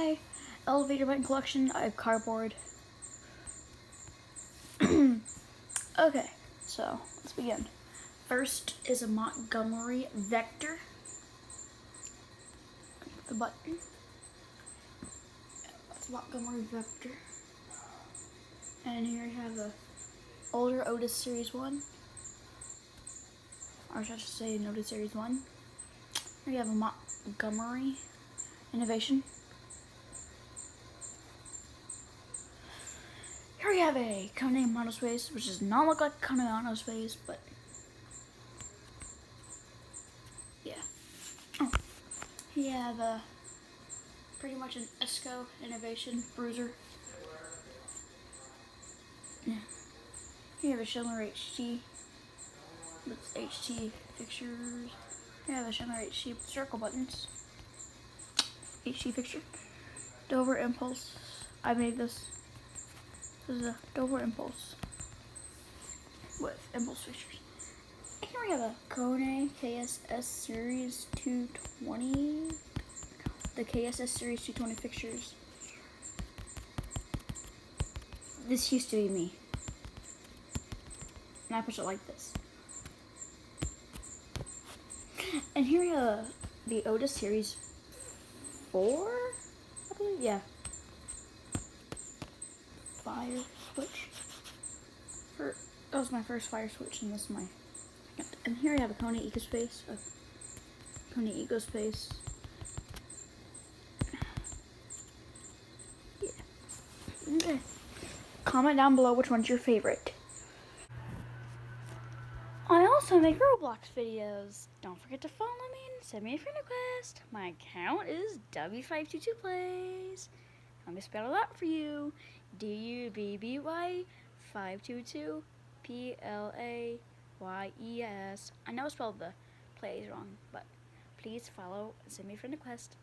my elevator button collection. I have cardboard. Okay, so let's begin. First is a Montgomery Vector. The button. That's Montgomery Vector. And here you have the older Otis Series 1. Or I should say Otis Series 1. Here you have a Montgomery Innovation. Here we have a Kone Monospace, which does not look like Kone Monospace, but yeah. Oh. Here you have a pretty much an Esco Innovation Bruiser. Yeah. Here you have a Schindler HT with HT fixtures. Here you have a Schindler HT with circle buttons. HT fixture. Dover Impulse. I made this. This is a Dover Impulse with Impulse fixtures. Here we have a Kone KSS Series 220. The KSS Series 220 fixtures. This used to be me. And I push it like this. And here we have the Otis Series 4, I believe, yeah. Fire switch. That was my first fire switch, and this is my second. And here we have a Kone EcoSpace. Kone EcoSpace. Yeah. Okay. Comment down below which one's your favorite. I also make Roblox videos. Don't forget to follow me and send me a friend request. My account is W522Plays. I'm gonna spell it out for you. DUBBY 522 PLAYES. I know I spelled the plays wrong, but please follow and send me a friend request.